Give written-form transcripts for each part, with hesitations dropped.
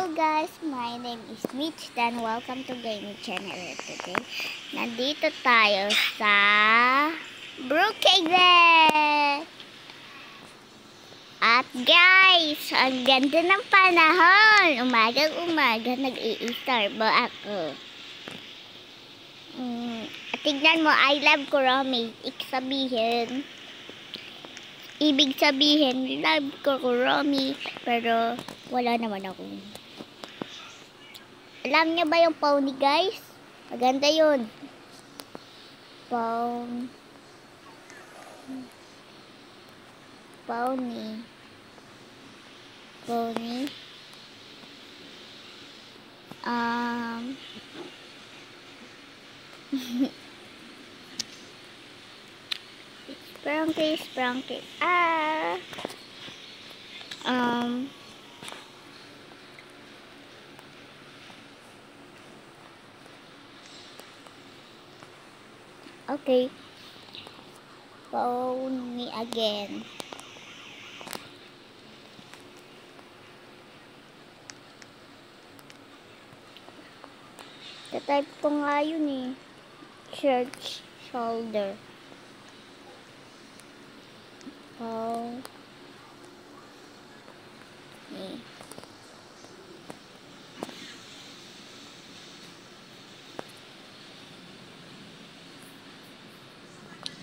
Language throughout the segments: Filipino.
Hello guys, my name is Mitch and welcome to Gaming Channel today. Nandito tayo sa Brookhaven. At guys, ang ganda ng panahon. Umagang-umaga nag-i-star ba ako? At tignan mo, I love Kuromi. Ibig sabihin, love ko Kuromi, pero wala naman ako. Alam niyo ba yung pony guys? Maganda yun. Pony. Sprunky. Okay. Pony again. Type ko nga yun eh. Church shoulder.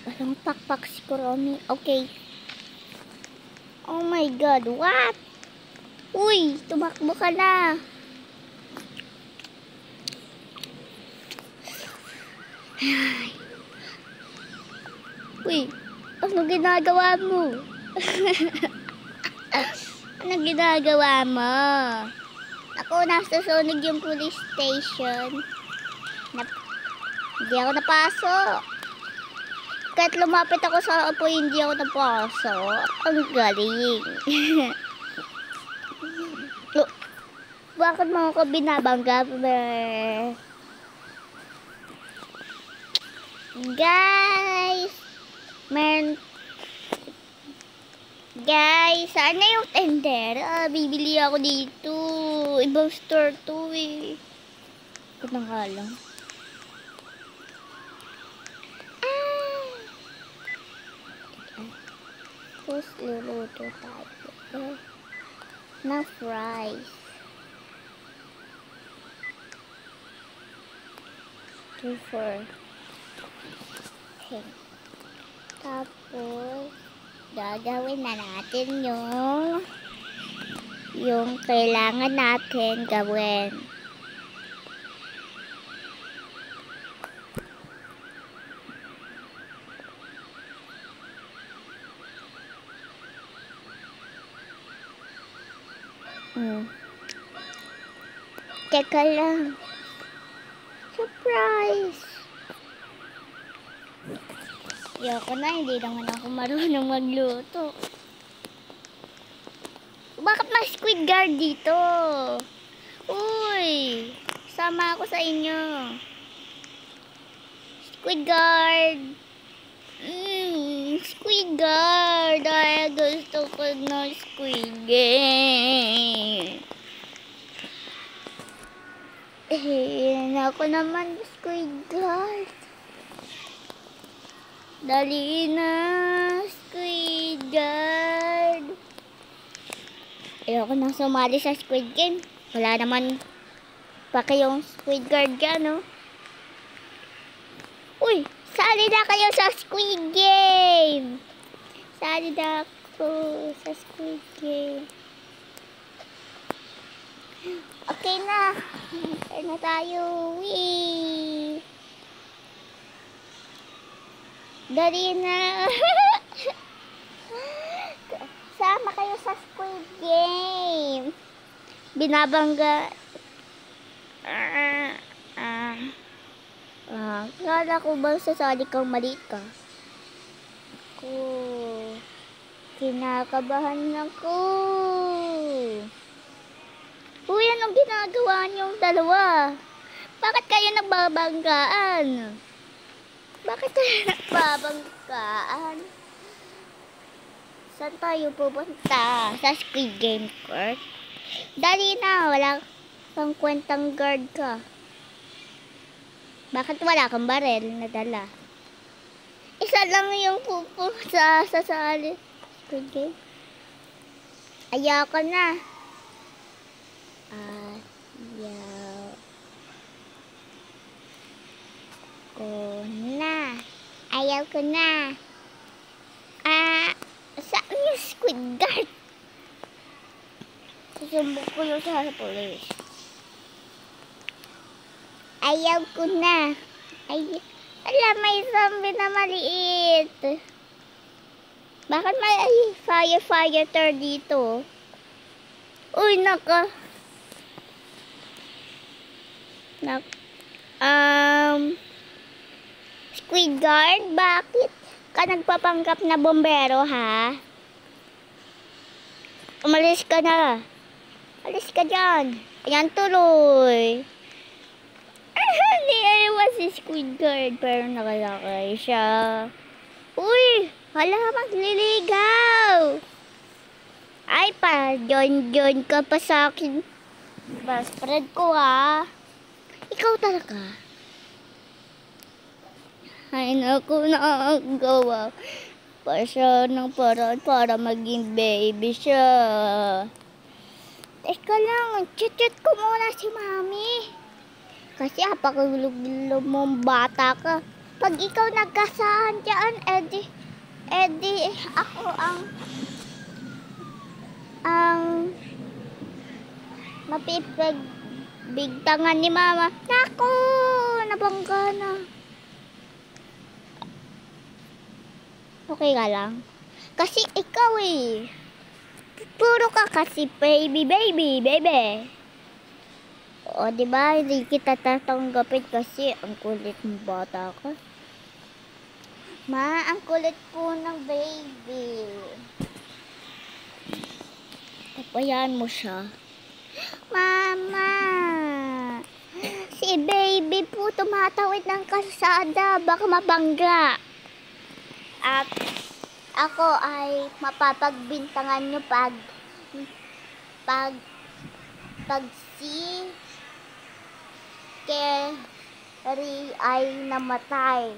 Walang pakpak si Kuromi. Okay. Oh my god, what? Uy, tumakbo ka na. Uy, ano ginagawa mo? Ano ginagawa mo? Ako, nasusunog yung police station. Hindi ako napasok. Kahit lumapit ako sa apoy, hindi ako napasok. Ang galing. Bakit mo ako binabangga? Guys, saan na yung tender? Bibili ako dito. Ibang store to eh. Ito na nga lang. Tapos luluto tayo na fries. Okay. Tapos gagawin na natin yung kailangan natin gawin. Teka lang. Surprise! Yoko na, hindi naman ako marunong magluto. Bakit may squid guard dito? Uy! Sama ako sa inyo. Squid guard! Squid guard! Ay, gusto ko na squid game. Ako naman squid guard. Dali na, squid guard. Ayoko nang sumali sa squid game. Wala naman pa kayong squid guard dyan, no? Uy, sali na kayo sa squid game. Sali na ako sa squid game. Okay na. Okay na tayo. Wee! Dali na. Sama kayo sa squid game. Binabangga. Kala ko ba sasali kang mali ka? Kinakabahan ako. Uy, anong ginagawa niyong dalawa? Bakit kayo nagbabanggaan? Saan tayo pupunta? Sa Squid Game Court? Dali na, Pangkwentang guard ka. Bakit wala kang barel na dala? Isa lang yung pupo sa sasali. Squid Game. Ayaw ka na. Ayaw ko na. Ayaw ko na. Saan yung squid guard? Susumbok ko yung sa police. Ayaw ko na. Alam, may zombie na maliit. Bakit may firefighter dito? Uy, Squid guard, bakit ka nagpapanggap na bombero, ha? Umalis ka na. Alis ka dyan. Ayan, tuloy. Hindi ayun si Squid guard, pero nakalakay siya. Uy, hala, magliligaw. Ay, join ka pa sa akin. Best friend ko, ha? Ikaw talaga. Ay, naku, nakagawa pa siya ng paraan para maging baby siya. Teka lang, chat ko muna si mami. Kasi apakagulog-gulog mong bata ka. Pag ikaw nagkasahan dyan, edi ako ang mapipagbigtangan ni mama. Naku, nabangga na. Okay ka lang? Kasi ikaw puro ka kasi baby. O, diba? Hindi kita tatanggapin kasi ang kulit ng bata ka. Ma, ang kulit po ng baby. Tapayan mo siya. Mama! Si baby po tumatawid ng kalsada. Baka mabangga. At ako ay mapapagbintangan nyo pag si Kerry ay namatay.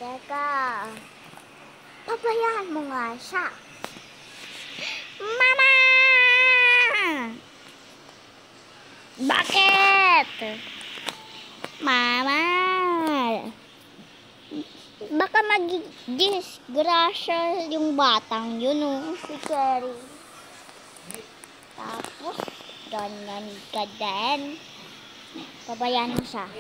Teka, pabayaan mo nga siya. Mama! Bakit? Mama! Baka mag-disgrasya yung batang yun, si Kerry. Tapos, ganyan ka din. Pabayaan mo siya.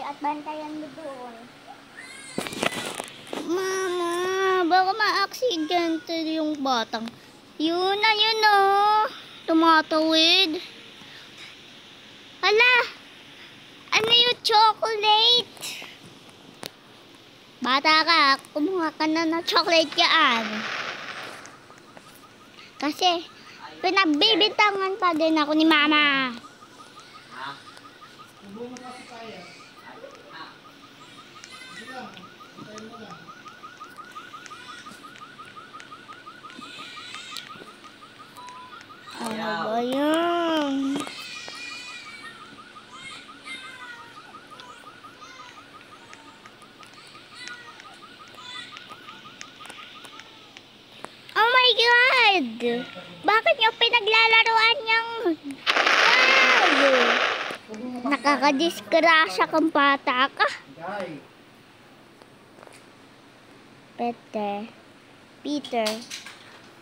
At bantayan mo doon. Mama, baka ma-aksidente yung batang. Yun tumatawid. Hala, ano yung chocolate? Bata ka, kumuha ka na ng chocolate yan. Kasi, pinagbibintangan pa din ako ni mama. Ano ba yun? Oh my God! Bakit nyo pinaglalaroan yung nakakadisgrasya kang bata ka? Peter.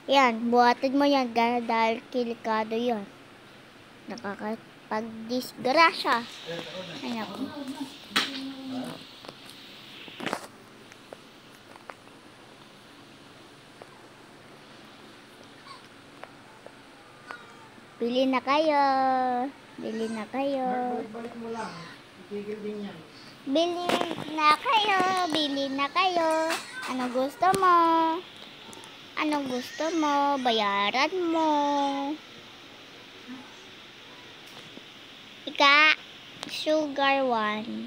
Yan, buhatin mo yan dahil kilikado yan. Nakakapag-disgrasya. Ay, naku. Bili na kayo. Bili na kayo. Balik mo lang. Itigil din yan. Bili na kayo. Bili na kayo. Ano gusto mo? Anong gusto mo? Bayaran mo. Ika, sugar 1.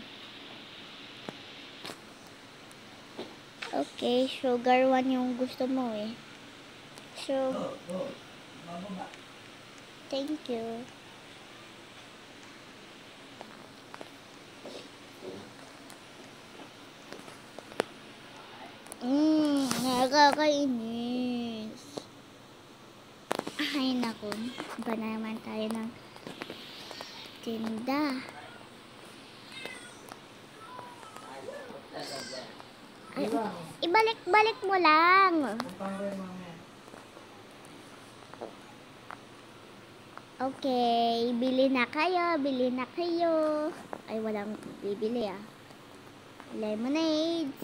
Okay, sugar 1 yung gusto mo eh. So, thank you. Nakakainis. Ay, naku. Iba na naman tayo ng tinda. Ay, ibalik-balik mo lang. Okay, bili na kayo, bili na kayo. Ay, walang bibili ah. Lemonade.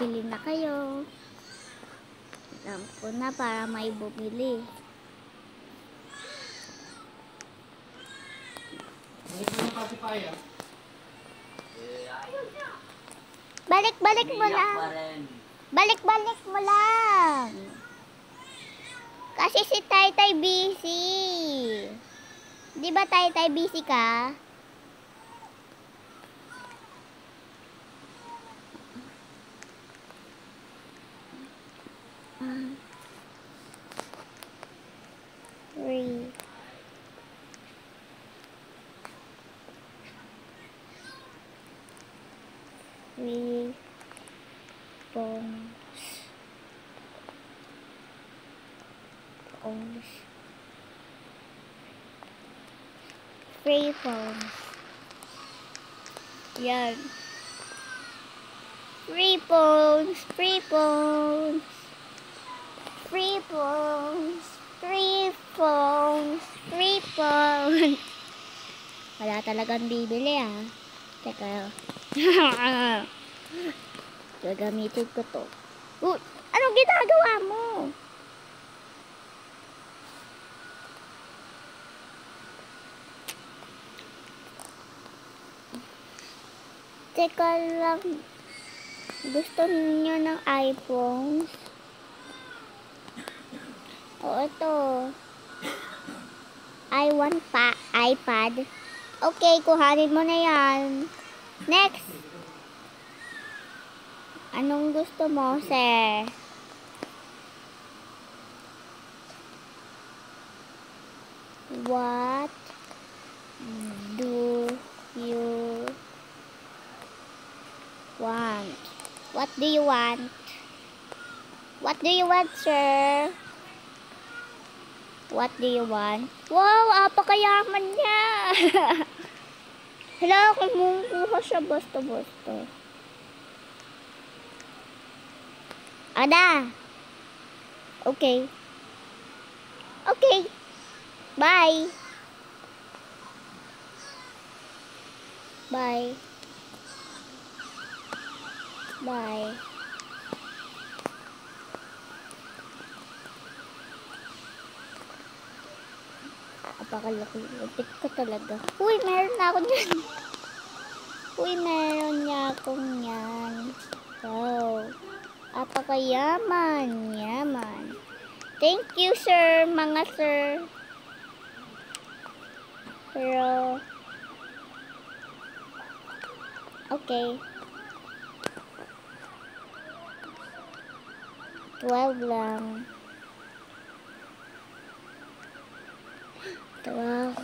Bili na kayo. Alam ko na para may bumili. Balik-balik mo lang. Balik-balik mo lang. Kasi si Taytay busy. Di ba Taytay busy ka? Three. Three phones. Free phones. Yan. Free phones. Free phones. Free phones. Free phones. Free phones. Wala talagang bibili ah. Teka. Gagamitin ko to. Anong ginagawa mo? Teka lang. Gusto niyo ng iPhones? O ito. I want iPad. Okay, kuhanin mo na yan. Next. Anong gusto mo, sir? What do you want? What do you want? What do you want, sir? What do you want? Wow, apakayaman niya. Hala, kumukuha siya basta-basta. Ada. Okay. Okay. Bye. Bye. Bye. Apakalaki. Lapit ko talaga. Uy, meron na ako dyan. Uy, meron niya akong yan. Wow. Apakayaman. Yaman. Thank you, sir. Mga sir. Pero okay. 12 lang. 12.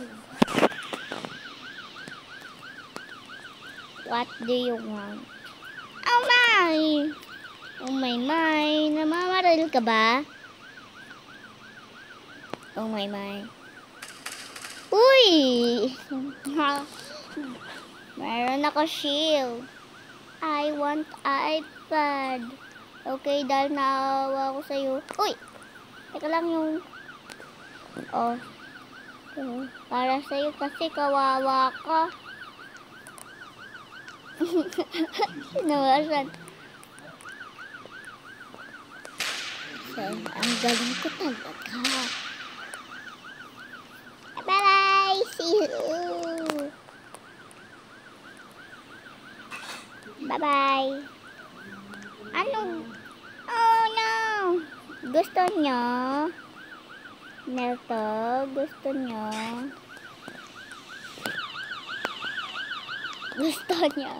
What do you want? Oh my! Oh my! Namamaril ka ba? Oh my! Uy! Meron ako shield. I want iPad. Okay, dahil naawa ko sa'yo. Uy! Teka lang yung... Oh. Para sa'yo kasi kawawa ka. Sinawasan. Ang galing ko talaga. Bye-bye! See you! Bye-bye! Ano? Oh no! Gusto nyo? Nerto, gusto nyo? Gusto nyo?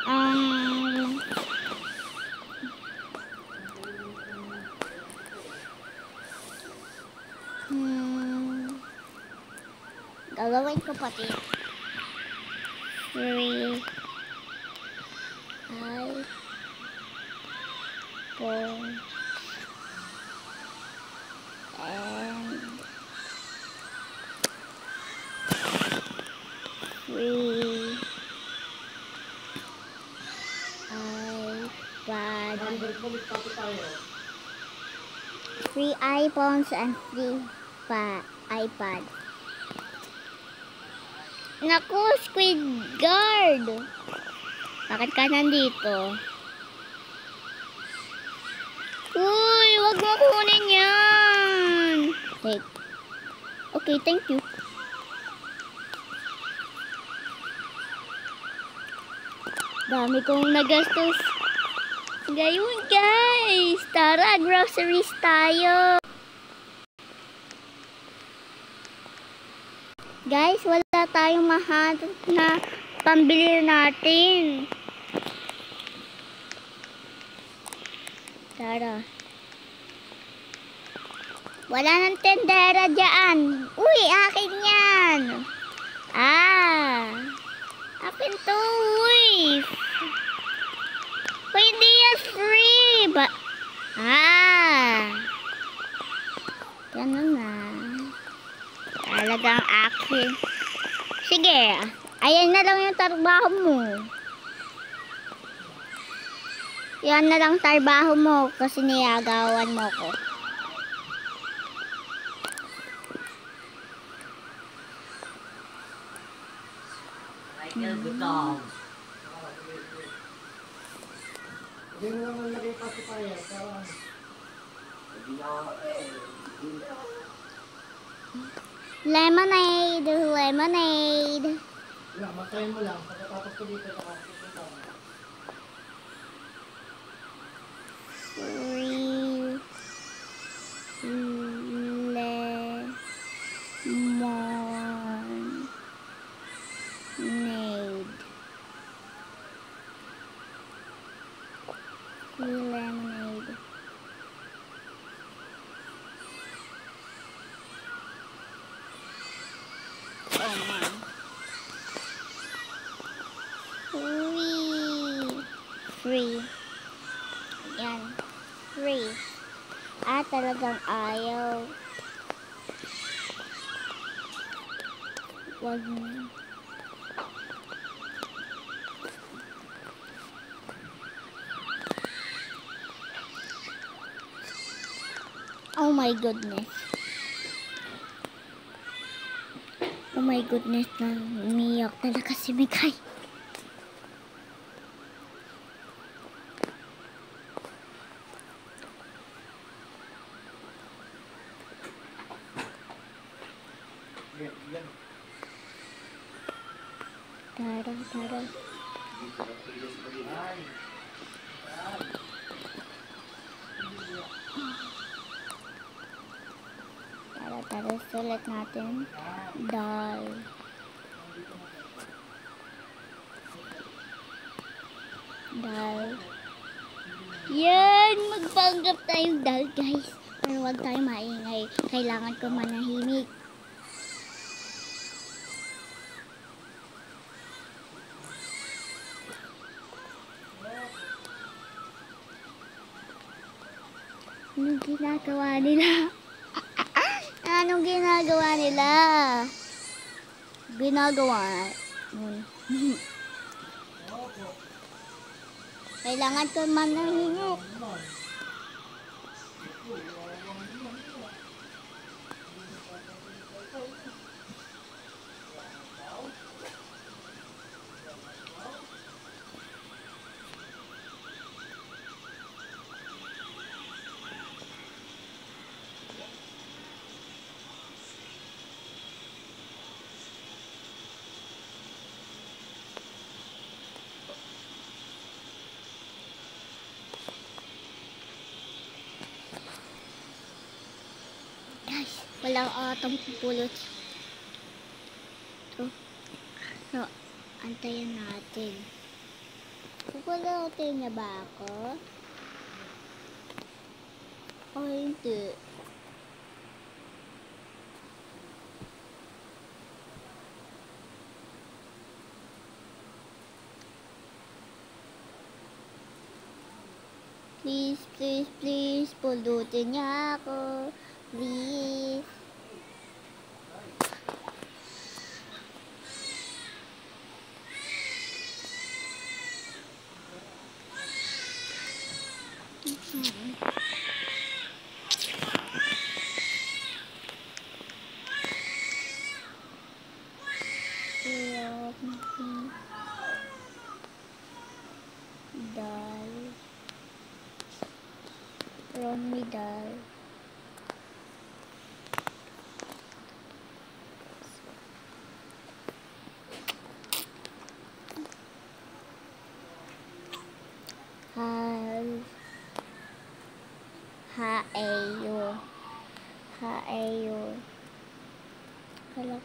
Um, Gagawin ko pati. 3 iPhones and 3 iPad. 3 iPhones and 3 iPad. Naku, Squidguard! Bakit ka nandito? Uy, wag mo kunin yan! Take. Okay, thank you. Dami kong nagastos. Ngayon, guys! Tara, groceries tayo! Guys, wala tayong mahanap na pambili natin. Tara. Wala nang tendera dyan. Uy, akin yan. Akin to, uy. Hindi yan free. Ganun na. Talagang akin. Sige, ayan na lang yung trabaho mo. Yan na lang trabaho mo kasi niyagawan mo ko. Hindi mo naman lagay pacifier. Parang... Lemonade, lemonade. Wala, matayin mo lang. Pagkatapos ko dito, pupunta mo. 3 lemonade. 3 lemonade. Free. Yan. Free. Talagang ayaw. Wag mo. Oh my goodness. Oh my goodness, umiyak talaga si Mikay. Tara. Tara, sulit natin. Dal. Yan! Magpanggap tayong dal, guys. Pero wag tayo maingay. Kailangan ko manahimik. Anong ginagawa nila? Anong ginagawa nila? Kailangan ko manahimik. lang atang pupulot. So, antayin natin. Pupulutin niya ba ako? O hindi? Please, please, please, pulutin niya ako. Please. Romidal. Haeyo. Hala.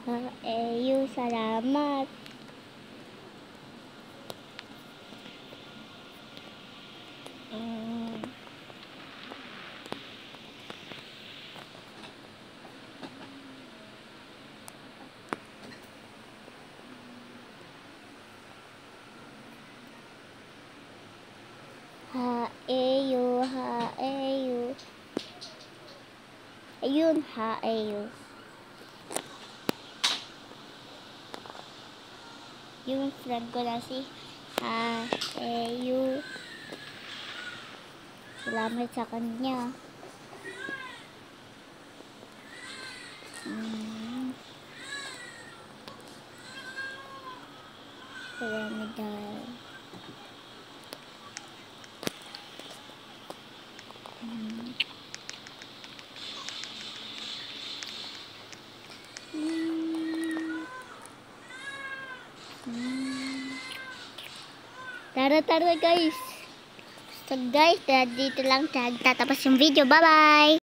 Haeyo, salamat. Haeyo. Ayun, haeyo. Yung friend ko na si Haeyo. Salamat sa kanya. Pyramidal. Tara guys. So guys, dito lang tatapos yung video. Bye bye.